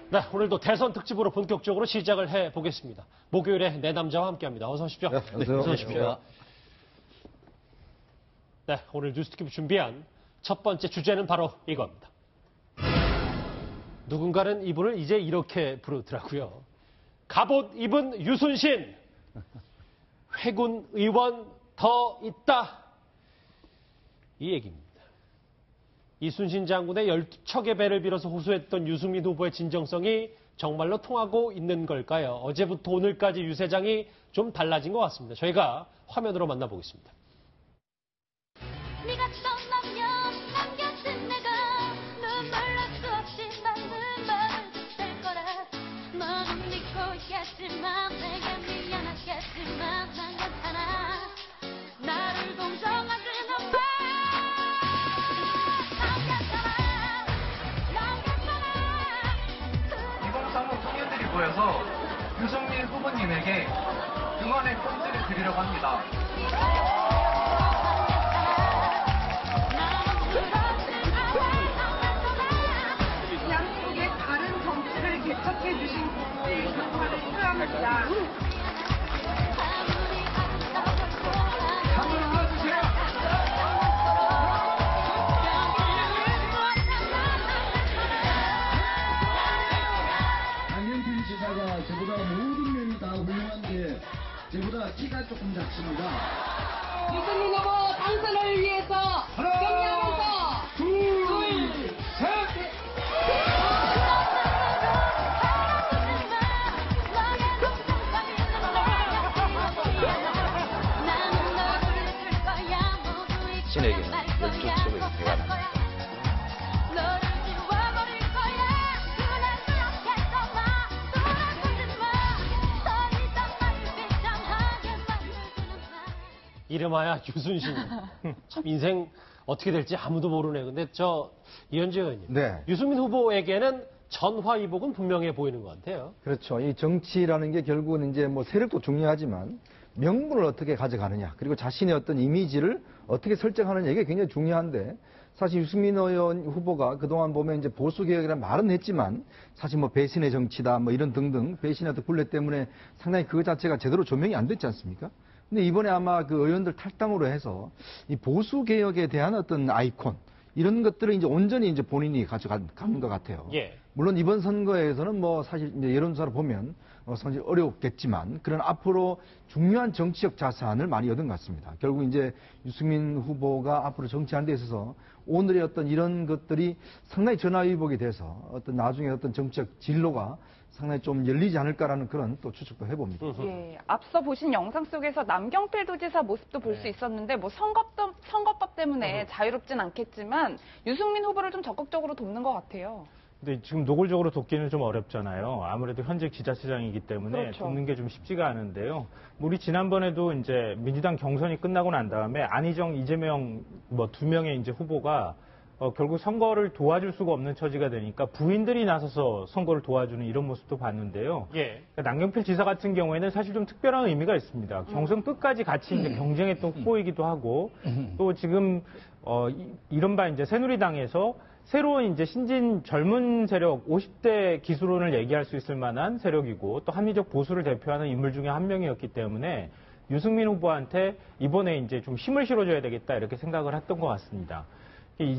네, 오늘도 대선 특집으로 본격적으로 시작을 해보겠습니다. 목요일에 내 남자와 함께합니다. 어서 오십시오. 네, 안녕하세요. 어서 오십시오. 네, 오늘 뉴스특집 준비한 첫 번째 주제는 바로 이겁니다. 누군가는 이분을 이제 이렇게 부르더라고요. 갑옷 입은 유순신, 회군 의원 더 있다. 이 얘기입니다. 이순신 장군의 12척의 배를 빌어서 호소했던 유승민 후보의 진정성이 정말로 통하고 있는 걸까요? 어제부터 오늘까지 유세장이 좀 달라진 것 같습니다. 저희가 화면으로 만나보겠습니다. 네가 떠나면 남겨진 내가 눈물 수 없이 많은 말을 될 거라. 너는 믿고 있겠지만 내게 미안하겠지만 난 괜찮아. 나를 동정하지는 마. 모여서 유승민 후보님에게 응원의 편지를 드리려고 합니다. 양쪽의 다른 정치를 개척해 주신 분들 정말 필요합니다. 남경필 지사가 저보다 모든 면이 다 훌륭한데 저보다 키가 조금 작습니다. 유승민 후보 당선을 위해서 격려하면서 둘, 셋! 신에게는 12척의 배가 납니다. 이름하여 유순신. 참 인생 어떻게 될지 아무도 모르네. 근데 이현재 의원님. 네. 유승민 후보에게는 전화위복은 분명해 보이는 것 같아요. 그렇죠. 이 정치라는 게 결국은 이제 뭐 세력도 중요하지만 명분을 어떻게 가져가느냐, 그리고 자신의 어떤 이미지를 어떻게 설정하느냐, 이게 굉장히 중요한데, 사실 유승민 의원 후보가 그동안 보면 이제 보수개혁이라는 말은 했지만 사실 뭐 배신의 정치다 뭐 이런 등등 배신의 어떤 굴레 때문에 상당히 그거 자체가 제대로 조명이 안 됐지 않습니까? 근데 이번에 아마 그 의원들 탈당으로 해서 이 보수개혁에 대한 어떤 아이콘, 이런 것들을 이제 온전히 이제 본인이 가져가는 것 같아요. 예. 물론 이번 선거에서는 뭐 사실 이제 여론조사를 보면 상당히 어렵겠지만, 그런 앞으로 중요한 정치적 자산을 많이 얻은 것 같습니다. 결국 이제 유승민 후보가 앞으로 정치하는 데 있어서 오늘의 어떤 이런 것들이 상당히 전화위복이 돼서 어떤 나중에 어떤 정치적 진로가 상당히 좀 열리지 않을까라는 그런 또 추측도 해봅니다. 예, 앞서 보신 영상 속에서 남경필 도지사 모습도 볼 수 있었는데 뭐 선거법 때문에 자유롭진 않겠지만 유승민 후보를 좀 적극적으로 돕는 것 같아요. 근데 지금 노골적으로 돕기는 좀 어렵잖아요. 아무래도 현직 지자체장이기 때문에 그렇죠. 돕는 게 좀 쉽지가 않은데요. 우리 지난번에도 이제 민주당 경선이 끝나고 난 다음에 안희정, 이재명 뭐 두 명의 이제 후보가 결국 선거를 도와줄 수가 없는 처지가 되니까 부인들이 나서서 선거를 도와주는 이런 모습도 봤는데요. 예. 그러니까 남경필 지사 같은 경우에는 사실 좀 특별한 의미가 있습니다. 경선 끝까지 같이 이제 경쟁했던 후보이기도 하고, 또 지금 이른바 이제 새누리당에서 새로운 이제 신진 젊은 세력 50대 기수론을 얘기할 수 있을 만한 세력이고, 또 합리적 보수를 대표하는 인물 중에 한 명이었기 때문에 유승민 후보한테 이번에 이제 좀 힘을 실어줘야 되겠다 이렇게 생각을 했던 것 같습니다.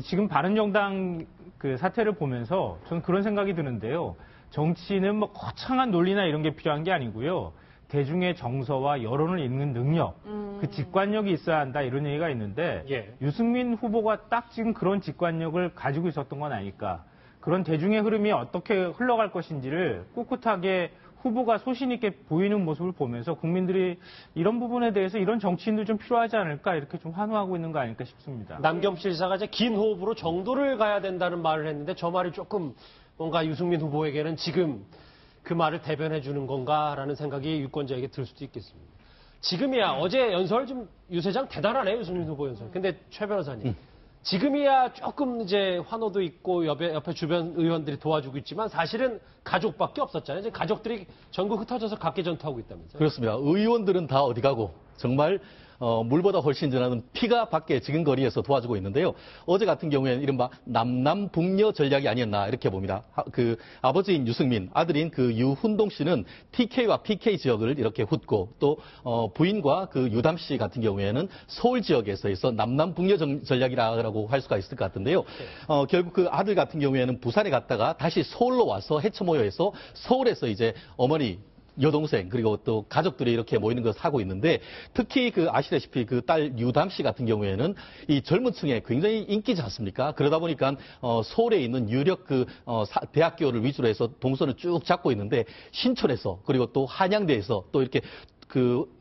지금 바른정당 그 사태를 보면서 저는 그런 생각이 드는데요. 정치는 뭐 거창한 논리나 이런 게 필요한 게 아니고요. 대중의 정서와 여론을 읽는 능력, 그 직관력이 있어야 한다 이런 얘기가 있는데, 예. 유승민 후보가 딱 지금 그런 직관력을 가지고 있었던 건 아닐까. 그런 대중의 흐름이 어떻게 흘러갈 것인지를 꿋꿋하게 후보가 소신 있게 보이는 모습을 보면서 국민들이 이런 부분에 대해서 이런 정치인들 좀 필요하지 않을까 이렇게 좀 환호하고 있는 거 아닐까 싶습니다. 남경필 지사가 이제 긴 호흡으로 정도를 가야 된다는 말을 했는데, 저 말이 조금 뭔가 유승민 후보에게는 지금 그 말을 대변해 주는 건가라는 생각이 유권자에게 들 수도 있겠습니다. 지금이야, 어제 연설 좀 유세장 대단하네, 유승민 후보 연설. 근데 최 변호사님, 지금이야 조금 이제 환호도 있고 옆에 주변 의원들이 도와주고 있지만 사실은 가족밖에 없었잖아요. 이제 가족들이 전국 흩어져서 각계 전투하고 있다면서요. 그렇습니다. 의원들은 다 어디 가고 정말 물보다 훨씬 전하는 피가 밖에 지금 거리에서 도와주고 있는데요. 어제 같은 경우에는 이른바 남남북녀 전략이 아니었나 이렇게 봅니다. 그 아버지인 유승민, 아들인 그 유훈동 씨는 TK와 PK 지역을 이렇게 훗고 또 부인과 그 유담 씨 같은 경우에는 서울 지역에서 남남북녀 전략이라고 할 수가 있을 것 같은데요. 결국 그 아들 같은 경우에는 부산에 갔다가 다시 서울로 와서 해처 모여서 서울에서 이제 어머니 여동생 그리고 또 가족들이 이렇게 모이는 것을 하고 있는데 특히 그 아시다시피 그 딸 유담 씨 같은 경우에는 이 젊은 층에 굉장히 인기지 않습니까? 그러다 보니까 서울에 있는 유력 그 대학교를 위주로 해서 동선을 쭉 잡고 있는데 신촌에서 그리고 또 한양대에서 또 이렇게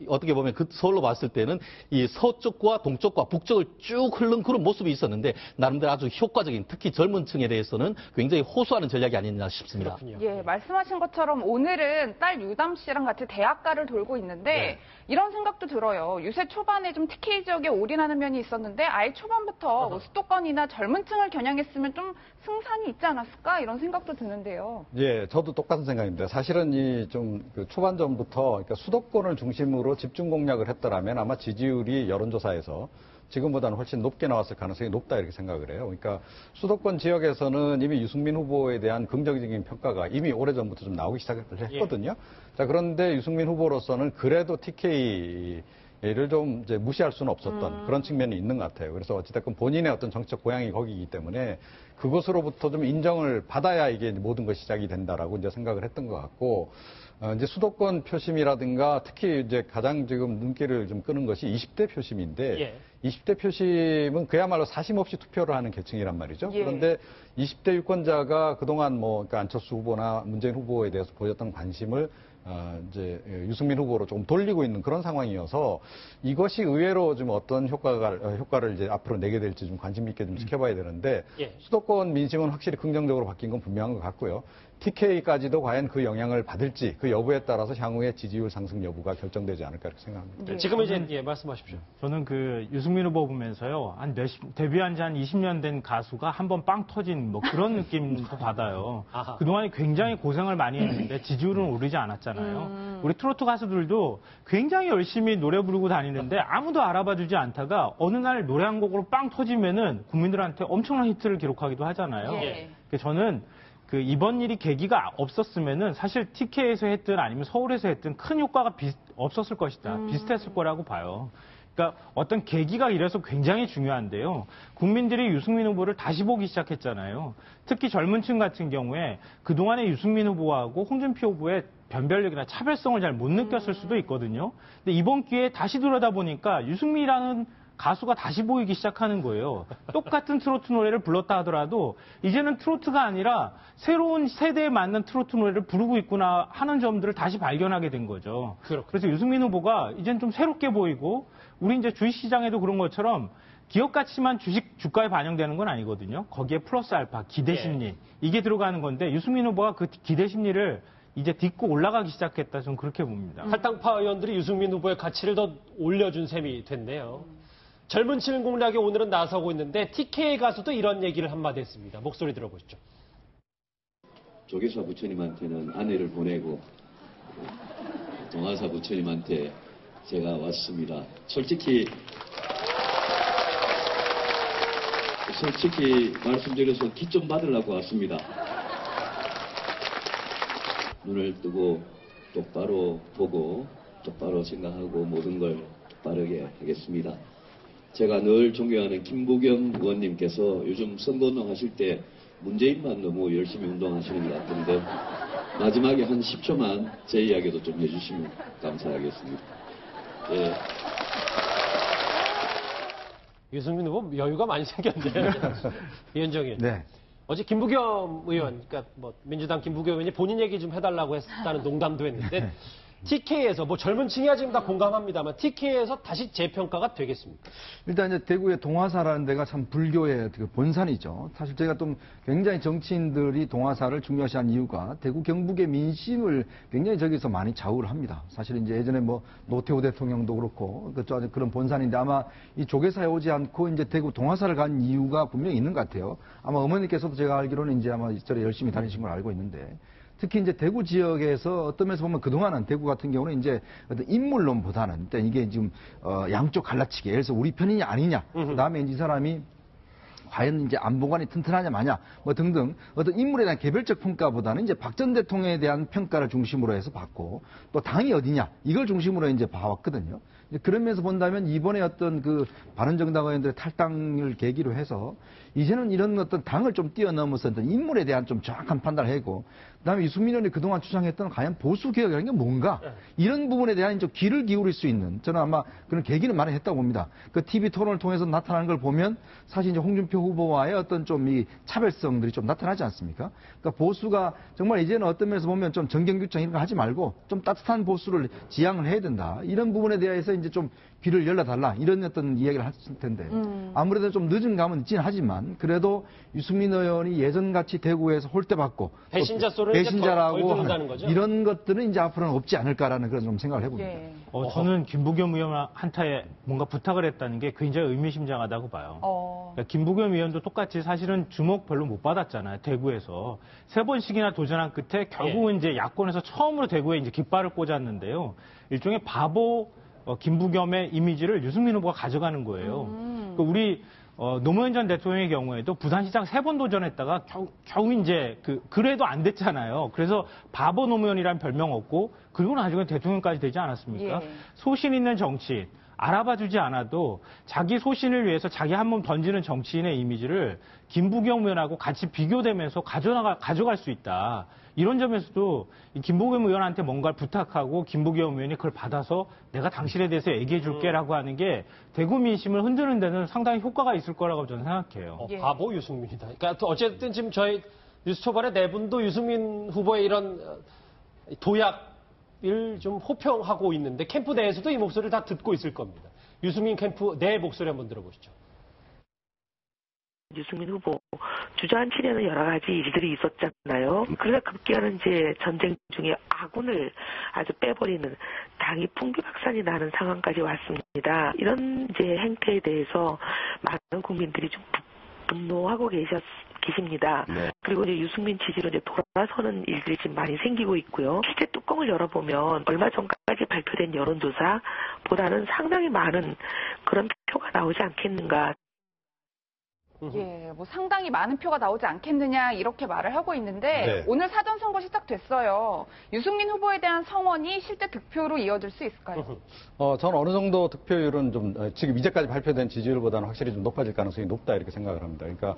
어떻게 보면 그 서울로 봤을 때는 이 서쪽과 동쪽과 북쪽을 쭉 흐른 그런 모습이 있었는데 나름대로 아주 효과적인 특히 젊은 층에 대해서는 굉장히 호소하는 전략이 아니었나 싶습니다. 그렇군요. 예, 말씀하신 것처럼 오늘은 딸 유담 씨랑 같이 대학가를 돌고 있는데 네. 이런 생각도 들어요. 유세 초반에 좀 TK 지역에 올인하는 면이 있었는데 아예 초반부터 뭐 수도권이나 젊은 층을 겨냥했으면 좀 승산이 있지 않았을까 이런 생각도 드는데요. 예, 저도 똑같은 생각입니다. 사실은 그 초반전부터 그러니까 수도권을 중심으로 집중 공략을 했더라면 아마 지지율이 여론조사에서 지금보다는 훨씬 높게 나왔을 가능성이 높다 이렇게 생각을 해요. 그러니까 수도권 지역에서는 이미 유승민 후보에 대한 긍정적인 평가가 이미 오래전부터 좀 나오기 시작했거든요. 자, 그런데 유승민 후보로서는 그래도 TK를 좀 이제 무시할 수는 없었던 그런 측면이 있는 것 같아요. 그래서 어찌됐건 본인의 어떤 정책 고향이 거기이기 때문에 그곳으로부터 좀 인정을 받아야 이게 모든 것이 시작이 된다라고 이제 생각을 했던 것 같고, 이제 수도권 표심이라든가 특히 이제 가장 지금 눈길을 좀 끄는 것이 20대 표심인데, 예. 20대 표심은 그야말로 사심 없이 투표를 하는 계층이란 말이죠. 예. 그런데 20대 유권자가 그동안 그러니까 안철수 후보나 문재인 후보에 대해서 보였던 관심을 이제 유승민 후보로 조금 돌리고 있는 그런 상황이어서 이것이 의외로 좀 어떤 효과를 이제 앞으로 내게 될지 좀 관심 있게 좀 지켜봐야 되는데 예. 수도권 민심은 확실히 긍정적으로 바뀐 건 분명한 것 같고요. TK까지도 과연 그 영향을 받을지 그 여부에 따라서 향후의 지지율 상승 여부가 결정되지 않을까 이렇게 생각합니다. 지금은 이제 말씀하십시오. 저는 그 유승민 후보 보면서요, 데뷔한 지 한 20년 된 가수가 한 번 빵 터진 뭐 그런 느낌도 받아요. 아하. 그동안에 굉장히 고생을 많이 했는데 지지율은 오르지 않았잖아요. 우리 트로트 가수들도 굉장히 열심히 노래 부르고 다니는데 아무도 알아봐주지 않다가 어느 날 노래 한 곡으로 빵 터지면은 국민들한테 엄청난 히트를 기록하기도 하잖아요. 예. 그래서 저는 이번 일이 계기가 없었으면은 사실 TK에서 했든 아니면 서울에서 했든 큰 효과가 없었을 것이다. 비슷했을 거라고 봐요. 그러니까 어떤 계기가 이래서 굉장히 중요한데요. 국민들이 유승민 후보를 다시 보기 시작했잖아요. 특히 젊은 층 같은 경우에 그동안의 유승민 후보하고 홍준표 후보의 변별력이나 차별성을 잘 못 느꼈을 수도 있거든요. 근데 이번 기회에 다시 들여다보니까 유승민이라는 가수가 다시 보이기 시작하는 거예요. 똑같은 트로트 노래를 불렀다 하더라도 이제는 트로트가 아니라 새로운 세대에 맞는 트로트 노래를 부르고 있구나 하는 점들을 다시 발견하게 된 거죠. 그래서 유승민 후보가 이제는 좀 새롭게 보이고 우리 이제 주식시장에도 그런 것처럼 기업 가치만 주가에 반영되는 건 아니거든요. 거기에 플러스 알파, 기대 심리 이게 들어가는 건데 유승민 후보가 그 기대 심리를 이제 딛고 올라가기 시작했다. 저는 그렇게 봅니다. 탈당파 의원들이 유승민 후보의 가치를 더 올려준 셈이 됐네요. 젊은 층 공략에 오늘은 나서고 있는데 TK 가수도 이런 얘기를 한마디 했습니다. 목소리 들어보시죠. 조계사 부처님한테는 아내를 보내고 동화사 부처님한테 제가 왔습니다. 솔직히 말씀드려서 기 좀 받으려고 왔습니다. 눈을 뜨고 똑바로 보고 똑바로 생각하고 모든 걸 빠르게 하겠습니다. 제가 늘 존경하는 김부겸 의원님께서 요즘 선거운동 하실 때 문재인만 너무 열심히 운동하시는 것 같은데 마지막에 한 10초만 제 이야기도 좀 해주시면 감사하겠습니다. 예. 유승민 후보 여유가 많이 생겼네요. 이현정 의원. 네. 어제 김부겸 의원, 그러니까 뭐 민주당 김부겸 의원이 본인 얘기 좀 해달라고 했다는 농담도 했는데 TK에서 뭐 젊은 층이야 지금 다 공감합니다만 TK에서 다시 재평가가 되겠습니까? 일단 이제 대구의 동화사라는 데가 참 불교의 그 본산이죠. 사실 제가 좀 굉장히 정치인들이 동화사를 중요시한 이유가 대구 경북의 민심을 굉장히 저기서 많이 좌우를 합니다. 사실 이제 예전에 뭐 노태우 대통령도 그렇고 그런 본산인데 아마 이 조계사에 오지 않고 이제 대구 동화사를 간 이유가 분명히 있는 것 같아요. 아마 어머니께서도 제가 알기로는 이제 아마 이쪽에 열심히 다니신 걸 알고 있는데 특히 이제 대구 지역에서 어떤 면에서 보면 그동안은 대구 같은 경우는 이제 어떤 인물론보다는 일단 이게 지금 양쪽 갈라치기, 예를 들어서 우리 편이냐 아니냐, 그다음에 이 사람이 과연 이제 안보관이 튼튼하냐 마냐 뭐 등등 어떤 인물에 대한 개별적 평가보다는 이제 박 전 대통령에 대한 평가를 중심으로 해서 봤고 또 당이 어디냐 이걸 중심으로 이제 봐왔거든요. 그런 면에서 본다면 이번에 어떤 그 바른정당 의원들의 탈당을 계기로 해서 이제는 이런 어떤 당을 좀 뛰어넘어서 어떤 인물에 대한 좀 정확한 판단을 하고 그다음에 유승민 의원이 그동안 주장했던 과연 보수 개혁이라는 게 뭔가 이런 부분에 대한 좀 귀를 기울일 수 있는 저는 아마 그런 계기는 마련했다고 봅니다. 그 TV 토론을 통해서 나타나는 걸 보면 사실 이제 홍준표 후보와의 어떤 좀 이 차별성들이 좀 나타나지 않습니까? 그러니까 보수가 정말 이제는 어떤 면에서 보면 좀 정경규청 이런 거 하지 말고 좀 따뜻한 보수를 지향을 해야 된다. 이런 부분에 대해서 이제 좀 귀를 열어달라 이런 어떤 이야기를 했을 텐데 아무래도 좀 늦은 감은 있긴 하지만 그래도 유승민 의원이 예전같이 대구에서 홀대받고 배신자 소리를 배신자라고 하는 거죠? 이런 것들은 이제 앞으로는 없지 않을까라는 그런 좀 생각을 해봅니다. 예. 저는 김부겸 의원한테 뭔가 부탁을 했다는 게 굉장히 의미심장하다고 봐요. 그러니까 김부겸 의원도 똑같이 사실은 주목 별로 못 받았잖아요. 대구에서 3번씩이나 도전한 끝에 결국은 이제 야권에서 처음으로 대구에 이제 깃발을 꽂았는데요. 일종의 바보 김부겸의 이미지를 유승민 후보가 가져가는 거예요. 그러니까 우리 노무현 전 대통령의 경우에도 부산시장 3번 도전했다가 겨우 이제 그래도 안 됐잖아요. 그래서 바보 노무현이라는 별명 얻고 그리고 나중에 대통령까지 되지 않았습니까? 예. 소신 있는 정치인, 알아봐주지 않아도 자기 소신을 위해서 자기 한 몸 던지는 정치인의 이미지를 김부겸 의원하고 같이 비교되면서 가져갈 수 있다. 이런 점에서도 이 김부겸 의원한테 뭔가를 부탁하고 김부겸 의원이 그걸 받아서 내가 당신에 대해서 얘기해 줄게라고 하는 게 대구 민심을 흔드는 데는 상당히 효과가 있을 거라고 저는 생각해요. 바보 유승민이다. 그러니까 어쨌든 지금 저희 뉴스 초반에 네 분도 유승민 후보의 이런 도약을 좀 호평하고 있는데 캠프 내에서도 이 목소리를 다 듣고 있을 겁니다. 유승민 캠프 내 목소리 한번 들어보시죠. 유승민 후보 주저앉히려는 여러 가지 일들이 있었잖아요. 그러다 급기야는 이제 전쟁 중에 아군을 아주 빼버리는 당이 풍비박산이 나는 상황까지 왔습니다. 이런 이제 행태에 대해서 많은 국민들이 좀 분노하고 계십니다. 네. 그리고 이제 유승민 지지로 이제 돌아서는 일들이 지금 많이 생기고 있고요. 실제 뚜껑을 열어보면 얼마 전까지 발표된 여론조사보다는 상당히 많은 그런 표가 나오지 않겠는가. 예, 뭐 상당히 많은 표가 나오지 않겠느냐 이렇게 말을 하고 있는데 네. 오늘 사전선거 시작됐어요. 유승민 후보에 대한 성원이 실제 득표로 이어질 수 있을까요? 저는 어느 정도 득표율은 좀 지금 이제까지 발표된 지지율보다는 확실히 좀 높아질 가능성이 높다 이렇게 생각을 합니다. 그러니까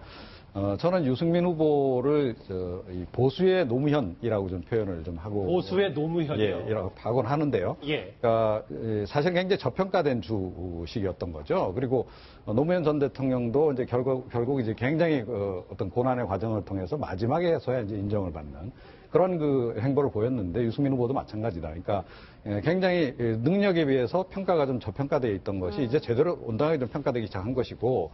저는 유승민 후보를 이 보수의 노무현이라고 좀 표현을 좀 하고 보수의 노무현이요. 예, 이라고 하곤 하는데요. 예. 그러니까 사실 굉장히 저평가된 주식이었던 거죠. 그리고 노무현 전 대통령도 이제 결국 이제 굉장히 어떤 고난의 과정을 통해서 마지막에서야 이제 인정을 받는 그런 그 행보를 보였는데 유승민 후보도 마찬가지다. 그러니까 굉장히 능력에 비해서 평가가 좀 저평가되어 있던 것이 이제 제대로 온당하게 좀 평가되기 시작한 것이고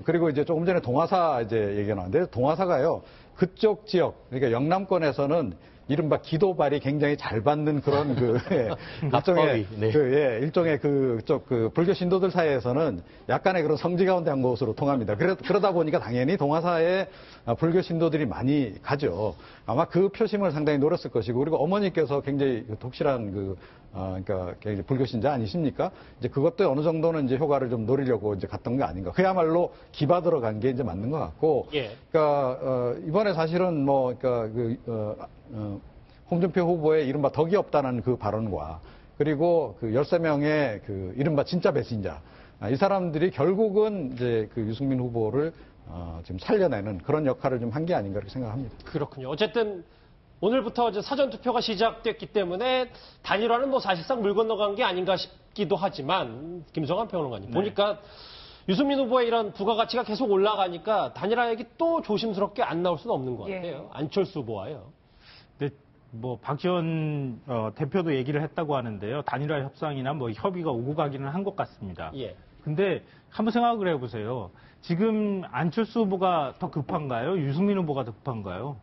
그리고 이제 조금 전에 동화사 이제 얘기가 나왔는데 동화사가요 그쪽 지역 그러니까 영남권에서는 이른바 기도발이 굉장히 잘 받는 그런 일종의 그쪽 불교 신도들 사이에서는 약간의 그런 성지 가운데 한 곳으로 통합니다. 그러다 보니까 당연히 동화사에 불교 신도들이 많이 가죠. 아마 그 표심을 상당히 노렸을 것이고 그리고 어머니께서 굉장히 독실한 그러니까 굉장히 불교 신자 아니십니까? 이제 그것도 어느 정도는 이제 효과를 좀 노리려고 이제 갔던 게 아닌가. 그야말로 기바 들어간 게 이제 맞는 것 같고. 예. 그러니까 이번에 사실은 홍준표 후보의 이른바 덕이 없다는 그 발언과 그리고 그 13명의 그 이른바 진짜 배신자. 이 사람들이 결국은 이제 그 유승민 후보를 지금 살려내는 그런 역할을 좀 한 게 아닌가 이렇게 생각합니다. 그렇군요. 어쨌든 오늘부터 이제 사전투표가 시작됐기 때문에 단일화는 뭐 사실상 물 건너간 게 아닌가 싶기도 하지만 김성환 평론가님 보니까 유승민 후보의 이런 부가가치가 계속 올라가니까 단일화 얘기 또 조심스럽게 안 나올 수는 없는 것 같아요. 안철수 후보와요. 근데 뭐 박지원 대표도 얘기를 했다고 하는데요. 단일화 협상이나 뭐 협의가 오고 가기는 한 것 같습니다. 예. 근데 한번 생각을 해보세요. 지금 안철수 후보가 더 급한가요? 유승민 후보가 더 급한가요?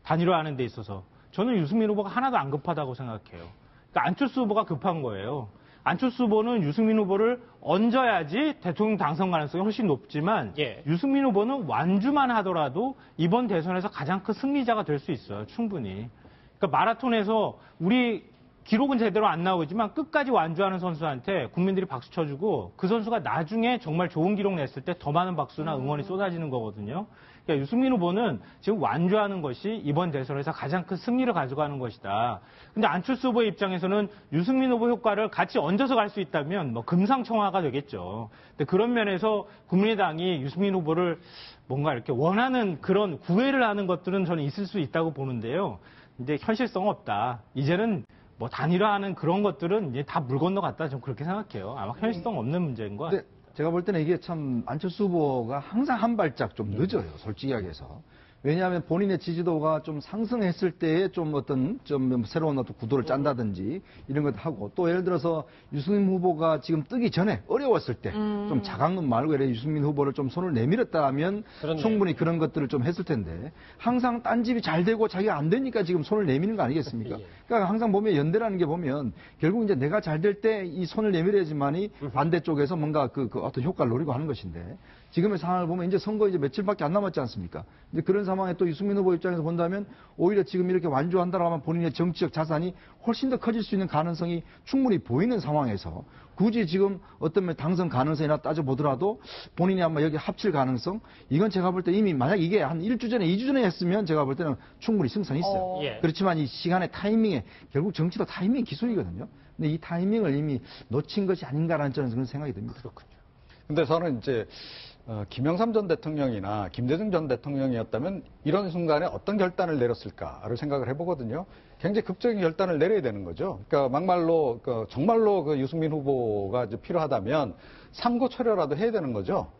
단일화하는 데 있어서. 저는 유승민 후보가 하나도 안 급하다고 생각해요. 그러니까 안철수 후보가 급한 거예요. 안철수 후보는 유승민 후보를 얹어야지 대통령 당선 가능성이 훨씬 높지만 예. 유승민 후보는 완주만 하더라도 이번 대선에서 가장 큰 승리자가 될 수 있어요. 충분히. 그러니까 마라톤에서 우리 기록은 제대로 안 나오지만 끝까지 완주하는 선수한테 국민들이 박수 쳐주고 그 선수가 나중에 정말 좋은 기록 냈을 때 더 많은 박수나 응원이 쏟아지는 거거든요. 그러니까 유승민 후보는 지금 완주하는 것이 이번 대선에서 가장 큰 승리를 가져가는 것이다. 근데 안철수 후보의 입장에서는 유승민 후보 효과를 같이 얹어서 갈 수 있다면 뭐 금상첨화가 되겠죠. 근데 그런 면에서 국민의당이 유승민 후보를 뭔가 이렇게 원하는 그런 구애를 하는 것들은 저는 있을 수 있다고 보는데요. 근데 현실성 없다. 이제는 뭐 단일화하는 그런 것들은 이제 다 물 건너갔다. 좀 그렇게 생각해요. 아마 현실성 없는 문제인 것 같아요. 제가 볼 때는 이게 참 안철수 후보가 항상 한 발짝 좀 늦어요. 솔직히 이야기해서. 왜냐하면 본인의 지지도가 좀 상승했을 때에 좀 어떤 좀 새로운 어떤 구도를 짠다든지 이런 것도 하고 또 예를 들어서 유승민 후보가 지금 뜨기 전에 어려웠을 때 좀 자강론 말고 이래 유승민 후보를 좀 손을 내밀었다면 그렇네요. 충분히 그런 것들을 좀 했을 텐데 항상 딴 집이 잘 되고 자기가 안 되니까 지금 손을 내미는 거 아니겠습니까? 그러니까 항상 보면 연대라는 게 보면 결국 이제 내가 잘 될 때 이 손을 내밀어야지만이 반대쪽에서 뭔가 그 어떤 효과를 노리고 하는 것인데 지금의 상황을 보면 이제 선거 이제 며칠밖에 안 남았지 않습니까? 이제 그런 상황에 또 유승민 후보 입장에서 본다면 오히려 지금 이렇게 완주한다고 하면 본인의 정치적 자산이 훨씬 더 커질 수 있는 가능성이 충분히 보이는 상황에서 굳이 지금 어떤 면 당선 가능성이나 따져보더라도 본인이 아마 여기 합칠 가능성 이건 제가 볼 때 이미 만약 이게 한 1주 전에 2주 전에 했으면 제가 볼 때는 충분히 승산이 있어요. 예. 그렇지만 이 시간의 타이밍에 결국 정치도 타이밍이 기술이거든요. 근데 이 타이밍을 이미 놓친 것이 아닌가라는 저는 그런 생각이 듭니다. 그렇군요. 근데 저는 이제 김영삼 전 대통령이나 김대중 전 대통령이었다면 이런 순간에 어떤 결단을 내렸을까를 생각을 해보거든요. 굉장히 극적인 결단을 내려야 되는 거죠. 그러니까 막말로 정말로 그 유승민 후보가 이제 필요하다면 삼고 철회라도 해야 되는 거죠.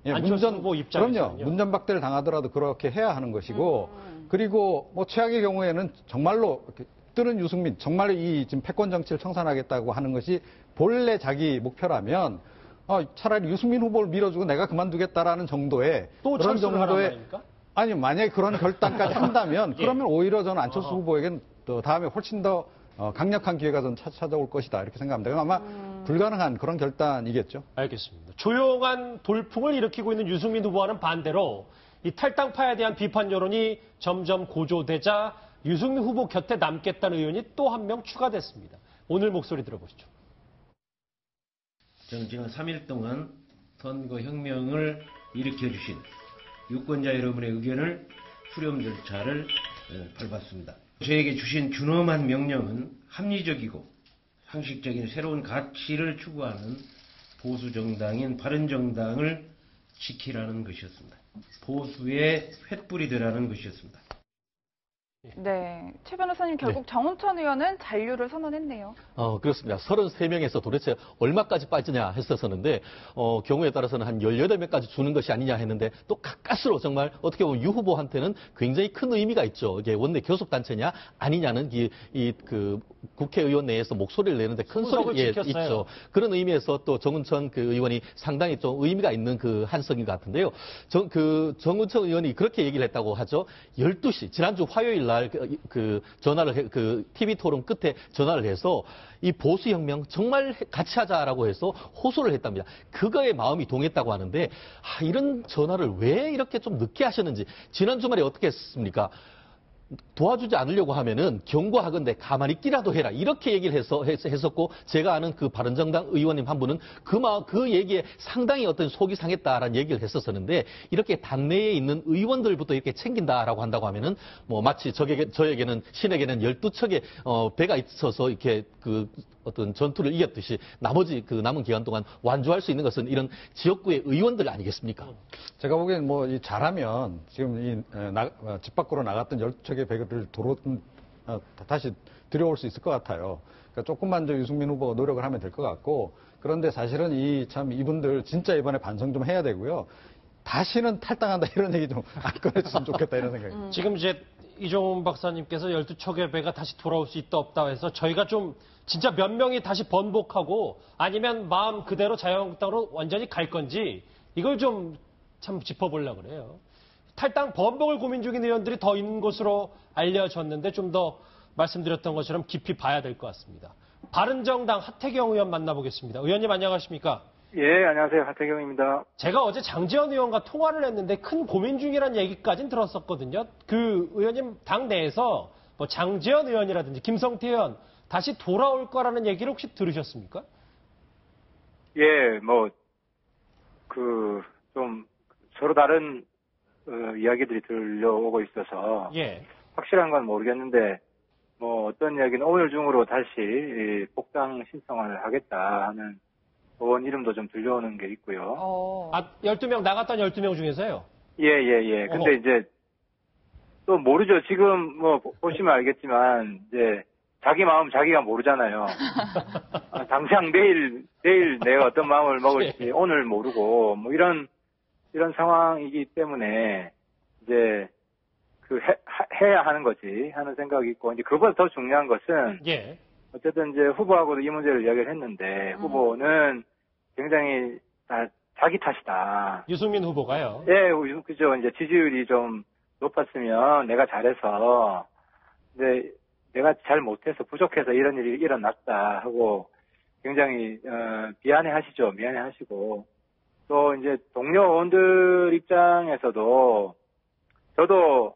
예, 안철수 후보 입장에서는요. 그럼요. 문전박대를 당하더라도 그렇게 해야 하는 것이고 그리고 뭐 최악의 경우에는 정말로 이렇게 뜨는 유승민 정말로 이 지금 패권 정치를 청산하겠다고 하는 것이 본래 자기 목표라면 차라리 유승민 후보를 밀어주고 내가 그만두겠다라는 정도의 또 그런 철수를 하란 정도의 말입니까? 아니 만약에 그런 결단까지 한다면 예. 그러면 오히려 저는 안철수 후보에겐 또 다음에 훨씬 더 강력한 기회가 좀 찾아올 것이다 이렇게 생각합니다. 그럼 아마 불가능한 그런 결단이겠죠. 알겠습니다. 조용한 돌풍을 일으키고 있는 유승민 후보와는 반대로 이 탈당파에 대한 비판 여론이 점점 고조되자 유승민 후보 곁에 남겠다는 의원이 또 한 명 추가됐습니다. 오늘 목소리 들어보시죠. 저는 지난 3일 동안 선거혁명을 일으켜주신 유권자 여러분의 의견을 수렴 절차를 밟았습니다. 저에게 주신 준엄한 명령은 합리적이고 상식적인 새로운 가치를 추구하는 보수정당인 바른정당을 지키라는 것이었습니다. 보수의 횃불이 되라는 것이었습니다. 네. 최 변호사님 결국 정운천 의원은 잔류를 선언했네요. 그렇습니다. 33명에서 도대체 얼마까지 빠지냐 했었었는데, 경우에 따라서는 한 18명까지 주는 것이 아니냐 했는데, 또 가까스로 정말 어떻게 보면 유 후보한테는 굉장히 큰 의미가 있죠. 이게 원내 교섭단체냐 아니냐는 그 국회의원 내에서 목소리를 내는데 큰 소리가 있죠. 그런 의미에서 또 정운천 그 의원이 상당히 좀 의미가 있는 그 한석인 것 같은데요. 정운천 의원이 그렇게 얘기를 했다고 하죠. 12시, 지난주 화요일 날 전화를 TV 토론 끝에 전화를 해서 이 보수혁명 정말 같이 하자라고 해서 호소를 했답니다. 그거에 마음이 동했다고 하는데 이런 전화를 왜 이렇게 좀 늦게 하셨는지 지난 주말에 어떻게 했습니까? 도와주지 않으려고 하면은 경고하건대 가만히 있기라도 해라 이렇게 얘기를 했었고 제가 아는 그 바른정당 의원님 한 분은 그 얘기에 상당히 어떤 속이 상했다라는 얘기를 했었었는데 이렇게 당내에 있는 의원들부터 이렇게 챙긴다라고 한다고 하면은 뭐 마치 저에게는 신에게는 12척의 배가 있어서 이렇게 그 어떤 전투를 이겼듯이 나머지 그 남은 기간 동안 완주할 수 있는 것은 이런 지역구의 의원들 아니겠습니까? 제가 보기엔 뭐 잘하면 지금 집 밖으로 나갔던 12척의 배를 다시 들여올 수 있을 것 같아요. 그러니까 조금만 유승민 후보가 노력을 하면 될 것 같고 그런데 사실은 이분들 진짜 이번에 반성 좀 해야 되고요. 다시는 탈당한다 이런 얘기 좀 안 꺼내줬으면 좋겠다 이런 생각이 지금 이제 이종훈 박사님께서 12척의 배가 다시 돌아올 수 있다 없다 해서 저희가 좀 진짜 몇 명이 다시 번복하고 아니면 마음 그대로 자유한국당으로 완전히 갈 건지 이걸 좀 참 짚어보려고 그래요. 탈당 번복을 고민 중인 의원들이 더 있는 것으로 알려졌는데 좀 더 말씀드렸던 것처럼 깊이 봐야 될 것 같습니다. 바른정당 하태경 의원 만나보겠습니다. 의원님 안녕하십니까? 예, 안녕하세요. 하태경입니다. 제가 어제 장지원 의원과 통화를 했는데 큰 고민 중이라는 얘기까지는 들었었거든요. 그 의원님 당 내에서 뭐 장지원 의원이라든지 김성태 의원 다시 돌아올 거라는 얘기를 혹시 들으셨습니까? 예, 좀 서로 다른 이야기들이 들려오고 있어서 예. 확실한 건 모르겠는데 어떤 이야기는 오늘 중으로 다시 복당 신청을 하겠다 하는 의원 이름도 좀 들려오는 게 있고요. 12명 나갔던 12명 중에서요? 예. 근데 이제 또 모르죠. 지금 보시면 알겠지만 이제 자기 마음 자기가 모르잖아요. 당장 내일 내가 어떤 마음을 먹을지 오늘 모르고 이런 상황이기 때문에 이제 해야 하는 거지 하는 생각이 있고 이제 그보다 더 중요한 것은 어쨌든 이제 후보하고도 이 문제를 이야기를 했는데 후보는 굉장히 자기 탓이다. 유승민 후보가요? 예, 그죠. 이제 지지율이 좀 높았으면 내가 잘해서 근데 내가 잘 못해서 부족해서 이런 일이 일어났다 하고 굉장히 미안해하시죠. 미안해하시고 또 이제 동료 의원들 입장에서도 저도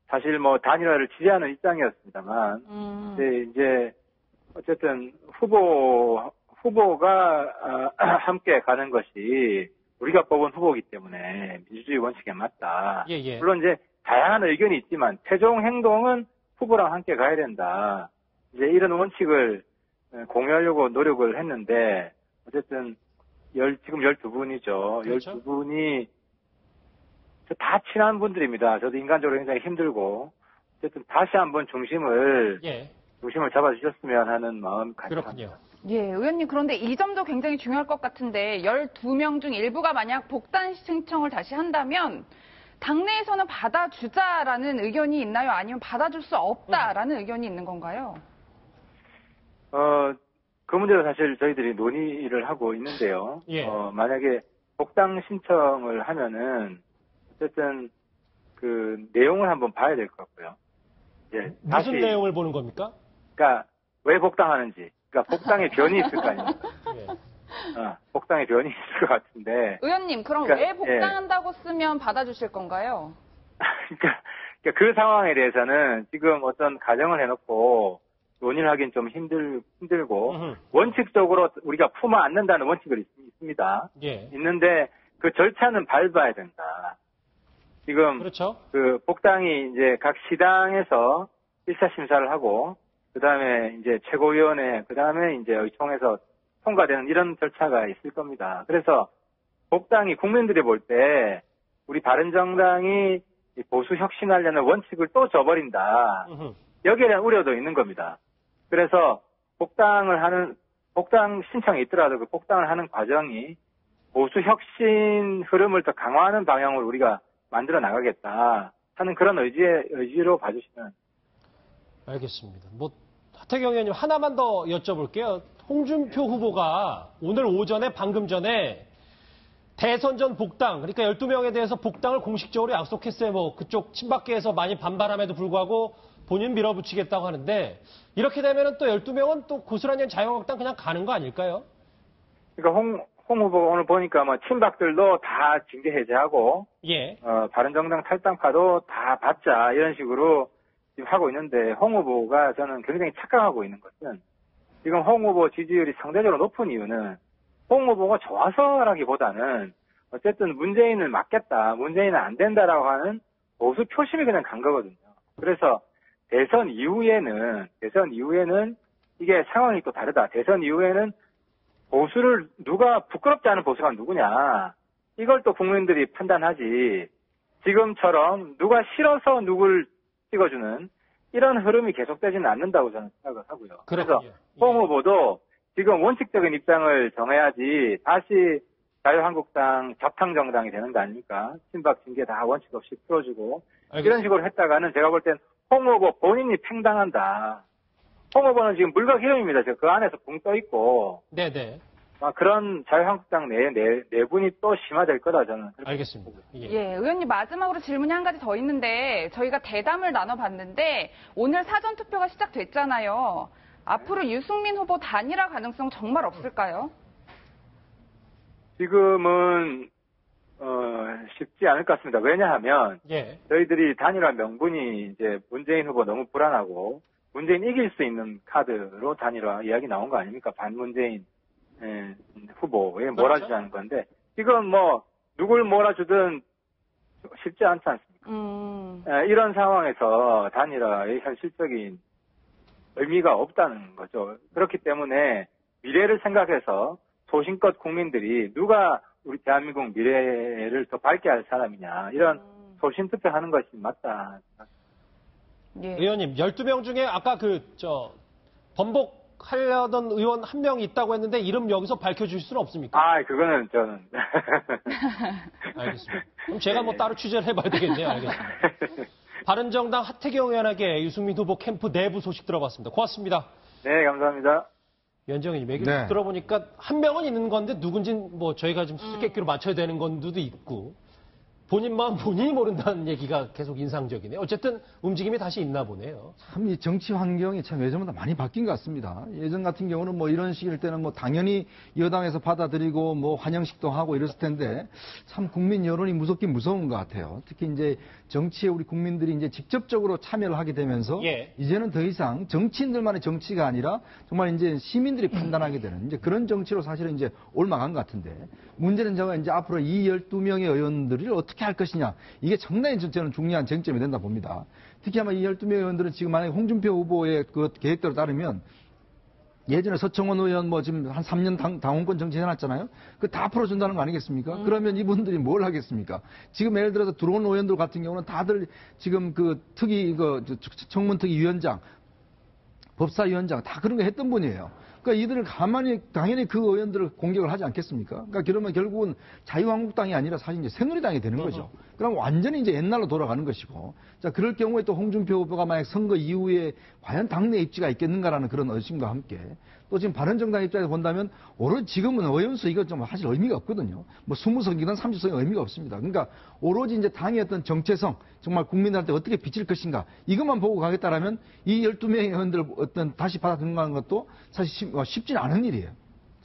사실 단일화를 지지하는 입장이었습니다만 이제 어쨌든 후보가 함께 가는 것이 우리가 뽑은 후보이기 때문에 민주주의 원칙에 맞다. 물론 이제 다양한 의견이 있지만 최종 행동은 후보랑 함께 가야 된다. 이제 이런 원칙을 공유하려고 노력을 했는데 어쨌든 지금 12분이죠. 그렇죠? 12분이 다 친한 분들입니다. 저도 인간적으로 굉장히 힘들고 어쨌든 다시 한번 중심을 잡아주셨으면 하는 마음 가지고 그렇군요. 예, 의원님 그런데 이 점도 굉장히 중요할 것 같은데 12명 중 일부가 만약 복당 신청을 다시 한다면 당내에서는 받아주자라는 의견이 있나요? 아니면 받아줄 수 없다라는 의견이 있는 건가요? 그 문제로 사실 저희들이 논의를 하고 있는데요. 만약에 복당 신청을 하면은 어쨌든 그 내용을 한번 봐야 될 것 같고요. 무슨 내용을 보는 겁니까? 그러니까 왜 복당하는지. 그러니까 복당의 변이 있을 거 아닙니까? 복당의 변이 있을 것 같은데. 의원님, 그럼 왜 복당한다고 쓰면 받아주실 건가요? 그러니까 그 상황에 대해서는 지금 어떤 가정을 해놓고 논의를 하긴 좀 힘들고 원칙적으로 우리가 품어 안는다는 원칙이 있습니다. 있는데 그 절차는 밟아야 된다. 지금 그렇죠. 그 복당이 이제 각 시당에서 1차 심사를 하고 그다음에 이제 최고위원회 그다음에 이제 의총에서 통과되는 이런 절차가 있을 겁니다. 그래서 복당이 국민들이 볼 때 우리 바른정당이 보수 혁신하려는 원칙을 또 저버린다. 여기에 대한 우려도 있는 겁니다. 그래서 복당 신청이 있더라도 그 복당을 하는 과정이 보수 혁신 흐름을 더 강화하는 방향으로 우리가 만들어 나가겠다 하는 그런 의지로 봐주시면. 알겠습니다. 하태경 의원님 하나만 더 여쭤볼게요. 홍준표 후보가 오늘 오전에 방금 전에 대선 전 복당, 그러니까 12명에 대해서 복당을 공식적으로 약속했어요. 그쪽 친박계에서 많이 반발함에도 불구하고 본인 밀어붙이겠다고 하는데 이렇게 되면은 또 12명은 또 고스란히 자유한국당 그냥 가는 거 아닐까요? 그러니까 홍 후보가 오늘 보니까 친박들도 다 징계 해제하고 바른정당 탈당파도 다 받자 이런 식으로 지금 하고 있는데 홍 후보가 저는 굉장히 착각하고 있는 것은 지금 홍 후보 지지율이 상대적으로 높은 이유는 홍 후보가 좋아서라기보다는 어쨌든 문재인을 막겠다, 문재인은 안 된다라고 하는 보수 표심이 그냥 간 거거든요. 그래서 대선 이후에는 이게 상황이 또 다르다. 대선 이후에는 보수를 부끄럽지 않은 보수가 누구냐. 이걸 또 국민들이 판단하지. 지금처럼 누가 싫어서 누굴 찍어주는 이런 흐름이 계속되지는 않는다고 저는 생각을 하고요. 그래서 홍 후보도 지금 원칙적인 입장을 정해야지 다시 자유한국당 잡탕정당이 되는 거 아닙니까? 친박 징계 다 원칙 없이 풀어주고 이런 식으로 했다가는 제가 볼 땐 홍 후보 본인이 팽당한다. 홍 후보는 지금 물과 기름입니다. 그 안에서 붕 떠 있고. 네네. 그런 자유한국당 내분이 또 심화될 거다 저는. 알겠습니다. 의원님 마지막으로 질문이 한 가지 더 있는데 저희가 대담을 나눠봤는데 오늘 사전 투표가 시작됐잖아요. 앞으로 유승민 후보 단일화 가능성 정말 없을까요? 지금은 쉽지 않을 것 같습니다. 왜냐하면 예. 저희들이 단일화 명분이 이제 문재인 후보 너무 불안하고 문재인 이길 수 있는 카드로 단일화 이야기 나온 거 아닙니까? 반문재인 후보에 몰아주자는 건데 지금 뭐 누굴 몰아주든 쉽지 않지 않습니까? 이런 상황에서 단일화의 현실적인 의미가 없다는 거죠. 그렇기 때문에 미래를 생각해서 소신껏 국민들이 누가 우리 대한민국 미래를 더 밝게 할 사람이냐 이런 소신 투표하는 것이 맞다. 예. 의원님 12명 중에 아까 번복하려던 의원 한 명 있다고 했는데 이름 여기서 밝혀주실 수는 없습니까? 아, 그거는 저는. 알겠습니다. 그럼 제가 뭐 따로 취재를 해봐야 되겠네요. 알겠습니다. 바른정당 하태경 의원에게 유승민 후보 캠프 내부 소식 들어봤습니다. 고맙습니다. 네, 감사합니다. 위원장님 얘기 들어보니까 한 명은 있는 건데 누군지 뭐 저희가 좀 수수께끼로 맞춰야 되는 건도 있고 본인 마음 본인이 모른다는 얘기가 계속 인상적이네요. 어쨌든 움직임이 다시 있나 보네요. 참 이 정치 환경이 참 예전보다 많이 바뀐 것 같습니다. 예전 같은 경우는 뭐 이런 식일 때는 뭐 당연히 여당에서 받아들이고 뭐 환영식도 하고 이랬을 텐데 참 국민 여론이 무섭긴 무서운 것 같아요. 특히 이제 정치에 우리 국민들이 이제 직접적으로 참여를 하게 되면서 이제는 더 이상 정치인들만의 정치가 아니라 정말 이제 시민들이 판단하게 되는 이제 그런 정치로 사실은 이제 올라간 것 같은데 문제는 제가 이제 앞으로 이 12명의 의원들을 어떻게 할 것이냐 이게 상당히 저는 중요한 쟁점이 된다 봅니다. 특히 아마 이 12명의 의원들은 지금 만약에 홍준표 후보의 그 계획대로 따르면 예전에 서청원 의원 뭐 지금 한 3년 당원권 정치 해놨잖아요. 그거 다 풀어준다는 거 아니겠습니까? 그러면 이분들이 뭘 하겠습니까? 지금 예를 들어서 들어온 의원들 같은 경우는 다들 지금 그 청문특위위원장, 법사위원장 다 그런 거 했던 분이에요. 그러니까 이들을 가만히 당연히 그 의원들을 공격을 하지 않겠습니까? 그러니까 그러면 결국은 자유한국당이 아니라 사실 이제 새누리당이 되는 거죠. 그럼 완전히 이제 옛날로 돌아가는 것이고. 자, 그럴 경우에 또 홍준표 후보가 만약 선거 이후에 과연 당내 입지가 있겠는가라는 그런 의심과 함께 또 지금 바른정당 입장에서 본다면 오로지 지금은 의원수 이거 좀 사실 의미가 없거든요. 뭐 20석이든 30석이 의미가 없습니다. 그러니까 오로지 이제 당의 어떤 정체성, 정말 국민들한테 어떻게 비칠 것인가 이것만 보고 가겠다라면 이 12명의 의원들을 어떤 다시 받아들이는 것도 사실 쉽지는 않은 일이에요.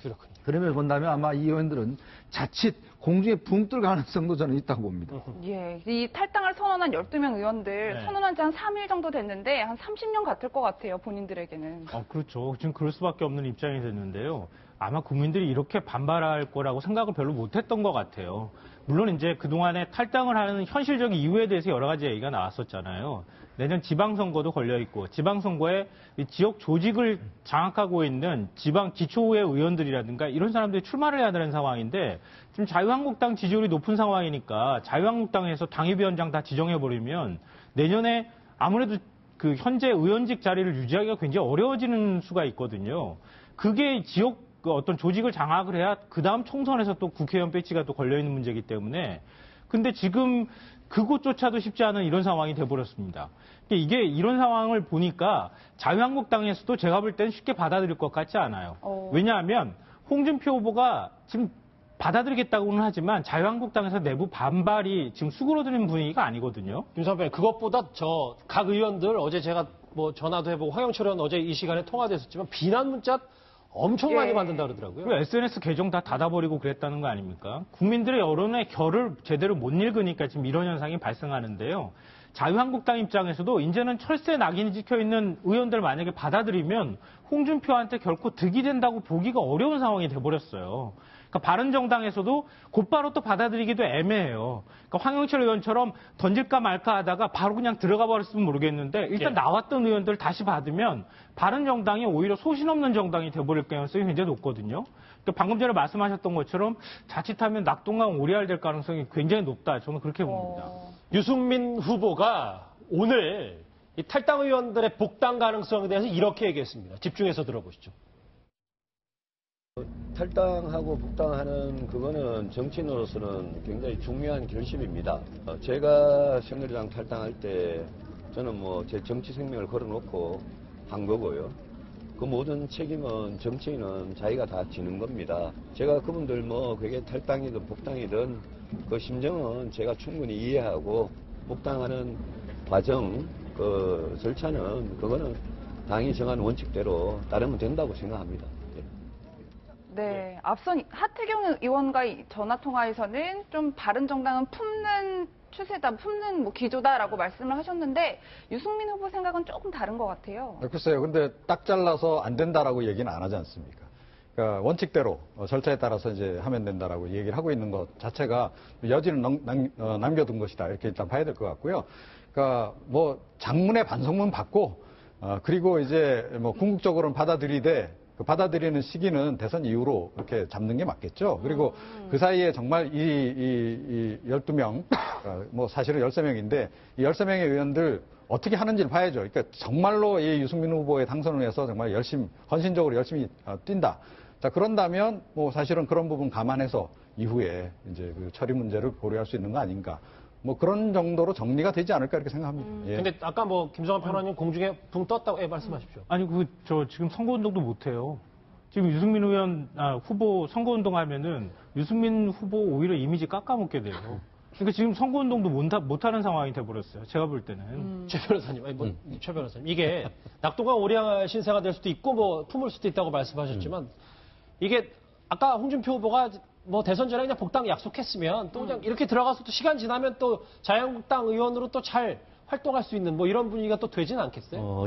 그렇군요. 그러면서 본다면 아마 이 의원들은 자칫 공중에 붕 뜰 가능성도 저는 있다고 봅니다. 예, 이 탈당을 선언한 12명 의원들 선언한 지 한 3일 정도 됐는데 한 30년 같을 것 같아요, 본인들에게는. 그렇죠. 지금 그럴 수밖에 없는 입장이 됐는데요. 아마 국민들이 이렇게 반발할 거라고 생각을 별로 못했던 것 같아요. 물론 이제 그동안에 탈당을 하는 현실적인 이유에 대해서 여러 가지 얘기가 나왔었잖아요. 내년 지방선거도 걸려있고 지방선거에 지역 조직을 장악하고 있는 지방 기초의 의원들이라든가 이런 사람들이 출마를 해야 되는 상황인데 지금 자유한국당 지지율이 높은 상황이니까 자유한국당에서 당협위원장 다 지정해버리면 내년에 아무래도 그 현재 의원직 자리를 유지하기가 굉장히 어려워지는 수가 있거든요. 그게 지역 어떤 조직을 장악을 해야 그 다음 총선에서 또 국회의원 배지가 또 걸려있는 문제이기 때문에 근데 지금 그것조차도 쉽지 않은 이런 상황이 돼버렸습니다. 이게 이런 상황을 보니까 자유한국당에서도 제가 볼 때는 쉽게 받아들일 것 같지 않아요. 왜냐하면 홍준표 후보가 지금 받아들이겠다고는 하지만 자유한국당에서 내부 반발이 지금 수그러드는 분위기가 아니거든요. 김 선배님, 그것보다 각 의원들 어제 제가 뭐 전화도 해보고 황영철 의원 어제 이 시간에 통화됐었지만 비난 문자 엄청 많이 받는다 그러더라고요. SNS 계정 다 닫아버리고 그랬다는 거 아닙니까? 국민들의 여론의 결을 제대로 못 읽으니까 지금 이런 현상이 발생하는데요. 자유한국당 입장에서도 이제는 철새 낙인이 찍혀있는 의원들 만약에 받아들이면 홍준표한테 결코 득이 된다고 보기가 어려운 상황이 돼버렸어요. 그러니까 바른정당에서도 곧바로 또 받아들이기도 애매해요. 그러니까 황영철 의원처럼 던질까 말까 하다가 바로 그냥 들어가 버렸으면 모르겠는데 일단 나왔던 의원들 다시 받으면 바른정당이 오히려 소신 없는 정당이 돼버릴 가능성이 굉장히 높거든요. 그러니까 방금 전에 말씀하셨던 것처럼 자칫하면 낙동강 오리알 될 가능성이 굉장히 높다. 저는 그렇게 봅니다. 유승민 후보가 오늘 이 탈당 의원들의 복당 가능성에 대해서 이렇게 얘기했습니다. 집중해서 들어보시죠. 탈당하고 복당하는 그거는 정치인으로서는 굉장히 중요한 결심입니다. 제가 새누리당 탈당할 때 저는 뭐 제 정치 생명을 걸어놓고 한 거고요. 그 모든 책임은 정치인은 자기가 다 지는 겁니다. 제가 그분들 뭐 그게 탈당이든 복당이든 그 심정은 제가 충분히 이해하고 복당하는 과정 그 절차는 그거는 당이 정한 원칙대로 따르면 된다고 생각합니다. 네, 앞선 하태경 의원과의 전화 통화에서는 좀 바른정당은 품는 추세다, 품는 뭐 기조다라고 말씀을 하셨는데 유승민 후보 생각은 조금 다른 것 같아요. 글쎄요. 근데 딱 잘라서 안 된다라고 얘기는 안 하지 않습니까? 그러니까 원칙대로 절차에 따라서 이제 하면 된다라고 얘기를 하고 있는 것 자체가 여지는 남겨둔 것이다. 이렇게 일단 봐야 될 것 같고요. 그러니까 뭐 장문의 반성문 받고 그리고 이제 뭐 궁극적으로는 받아들이되 그 받아들이는 시기는 대선 이후로 이렇게 잡는 게 맞겠죠. 그리고 그 사이에 정말 이 12명, 뭐 사실은 13명인데 이 13명의 의원들 어떻게 하는지를 봐야죠. 그러니까 정말로 이 유승민 후보의 당선을 위해서 정말 헌신적으로 열심히 뛴다. 자, 그런다면 뭐 사실은 그런 부분 감안해서 이후에 이제 그 처리 문제를 고려할 수 있는 거 아닌가. 뭐 그런 정도로 정리가 되지 않을까 이렇게 생각합니다. 예. 근데 아까 뭐 김성환 평론가님 공중에 붕 떴다고 말씀하십시오. 아니 저 지금 선거운동도 못해요. 지금 유승민 의원 후보 선거운동 하면은 유승민 후보 오히려 이미지 깎아먹게 돼요. 그러니까 지금 선거운동도 못하는 상황이 돼버렸어요. 제가 볼 때는. 최 변호사님, 최 변호사님. 이게 낙동강 오리알 신세가 될 수도 있고 뭐 품을 수도 있다고 말씀하셨지만 이게 아까 홍준표 후보가 뭐 대선 전에 그냥 복당 약속했으면 또 그냥 이렇게 들어가서 또 시간 지나면 또 자유한국당 의원으로 또 잘 활동할 수 있는 뭐 이런 분위기가 또 되진 않겠어요?